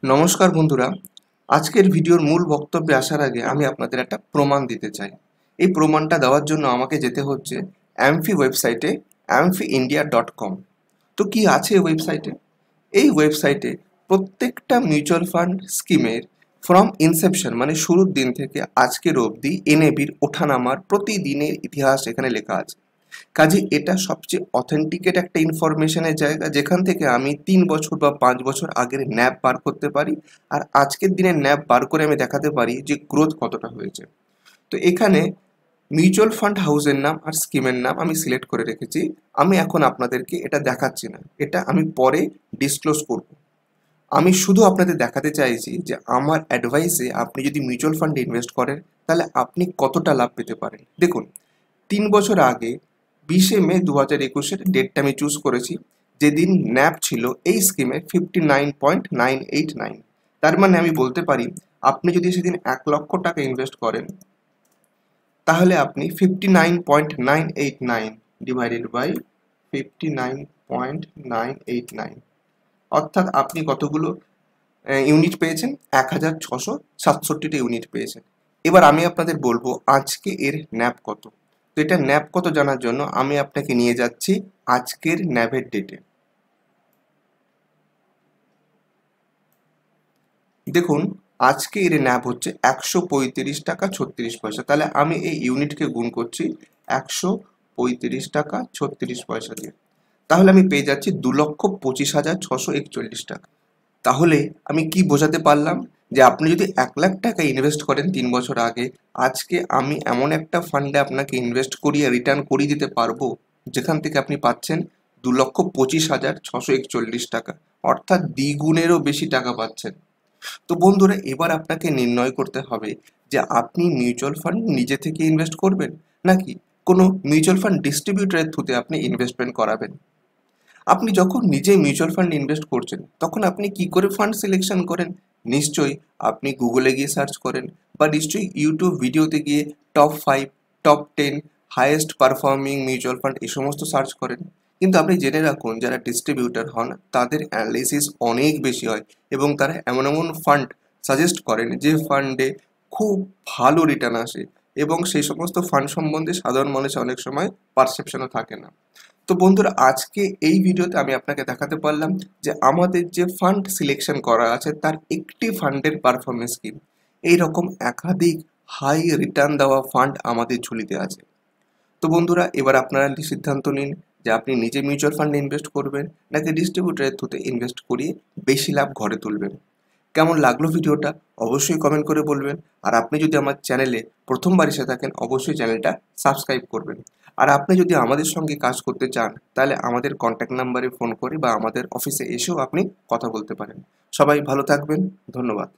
নমস্কার বন্ধুরা, আজকের ভিডিওর মূল বক্তব্যে আসার আগে আমি আপনাদের একটা প্রমাণ দিতে চাই। এই প্রমাণটা দেওয়ার জন্য আমাকে যেতে হচ্ছে অ্যামফি ওয়েবসাইটে amphiindia.com। তো কি আছে এই ওয়েবসাইটে? এই ওয়েবসাইটে প্রত্যেকটা মিউচুয়াল ফান্ড স্কিমের ফ্রম ইনসেপশন মানে শুরুর দিন থেকে আজকের অবধি এনএবির ওঠানামার প্রতিদিনের ইতিহাস এখানে লেখা আছে। কাজে এটা সবচেয়ে অথেন্টিকেট একটা ইনফরমেশনের জায়গা, যেখান থেকে আমি 3 বছর বা 5 বছর আগের ন্যাপ বার করতে পারি, আর আজকের দিনের ন্যাপ বার করে আমি দেখাতে পারি যে গ্রোথ কতটা হয়েছে। তো এখানে মিউচুয়াল ফান্ড হাউসের নাম আর স্কিমের নাম আমি সিলেক্ট করে রেখেছি। আমি এখন আপনাদেরকে এটা দেখাচ্ছি না, এটা আমি পরে ডিসক্লোজ করব। আমি শুধু আপনাদের দেখাতে চাইছি যে আমার অ্যাডভাইসে আপনি যদি মিউচুয়াল ফান্ডে ইনভেস্ট করেন তাহলে আপনি কতটা লাভ পেতে পারেন। দেখুন, 3 বছর আগে 20শে মে 2021 ডেটটা আমি চুজ করেছি, যেদিন ন্যাপ ছিল এই স্কিমে 59.989। তার মানে আমি বলতে পারি আপনি যদি সেদিন 1 লক্ষ টাকা ইনভেস্ট করেন তাহলে আপনি 59.989 ডিভাইডেড বাই 59.989, অর্থাৎ আপনি কতগুলো ইউনিট পেয়েছেন? 1667টা ইউনিট পেয়েছেন। এবার আমি আপনাদের বলবো আজকে এর ন্যাপ কত। তো এটা ন্যাপ কত জানার জন্য আমি আপনাকে নিয়ে যাচ্ছি আজকের ন্যাপের ডেটে। দেখুন, আজকে এর ন্যাপ হচ্ছে 135 টাকা 36 পয়সা। তাহলে আমি এই ইউনিটকে গুণ করছি 135 টাকা 36 পয়সা দিয়ে। তাহলে আমি পেয়ে যাচ্ছি 2,25,641 টাকা। তাহলে আমি কি বোঝাতে পারলাম? যে আপনি যদি 1 লাখ টাকা ইনভেস্ট করেন 3 বছর আগে, আজকে আমি এমন একটা ফান্ডে আপনাকে ইনভেস্ট করিয়ে রিটার্ন করিয়ে দিতে পারবো যেখান থেকে আপনি পাচ্ছেন 2,25,641 টাকা, অর্থাৎ দ্বিগুণেরও বেশি টাকা পাচ্ছেন। তো বন্ধুরা, এবার আপনাকে নির্ণয় করতে হবে যে আপনি মিউচুয়াল ফান্ড নিজে থেকে ইনভেস্ট করবেন নাকি কোনো মিউচুয়াল ফান্ড ডিস্ট্রিবিউটরের থ্রুতে আপনি ইনভেস্টমেন্ট করাবেন। আপনি যখন নিজে মিউচুয়াল ফান্ড ইনভেস্ট করছেন তখন আপনি কি করে ফান্ড সিলেকশন করেন? নিশ্চয়ই আপনি গুগলে গিয়ে সার্চ করেন, বা নিশ্চয়ই ইউটিউব ভিডিওতে গিয়ে top 5, top 10 highest performing mutual fund এই সমস্ত সার্চ করেন। কিন্তু আপনি জেনে রাখুন, যারা ডিস্ট্রিবিউটর হন তাদের অ্যানালিসিস অনেক বেশি হয় এবং তারা এমন এমন ফান্ড সাজেস্ট করেন যে ফান্ডে খুব ভালো রিটার্ন আসে, এবং সেই সমস্ত ফান্ড সম্বন্ধে সাধারণ মানুষের অনেক সময় পারসেপশনও থাকে না। তো বন্ধুরা, আজকে এই ভিডিওতে আমি আপনাকে দেখাতে পারলাম যে আমাদের যে ফান্ড সিলেকশন করা আছে তার একটি ফান্ডের পারফরমেন্স কি। এইরকম একাধিক হাই রিটার্ন দেওয়া ফান্ড আমাদের ঝুলিতে আছে। তো বন্ধুরা, এবার আপনারা সিদ্ধান্ত নিন যে আপনি নিজে মিউচুয়াল ফান্ডে ইনভেস্ট করবেন নাকি ডিস্ট্রিবিউটরের থ্রুতে ইনভেস্ট করিয়ে বেশি লাভ ঘরে তুলবেন। কেমন লাগলো ভিডিওটা অবশ্যই কমেন্ট করে বলবেন। আর আপনি যদি আমার চ্যানেলে প্রথমবার এসে থাকেন অবশ্যই চ্যানেলটা সাবস্ক্রাইব করবেন। আর আপনি যদি আমাদের সঙ্গে কাজ করতে চান তাহলে আমাদের কন্ট্যাক্ট নাম্বারে ফোন করে বা আমাদের অফিসে এসেও আপনি কথা বলতে পারেন। সবাই ভালো থাকবেন, ধন্যবাদ।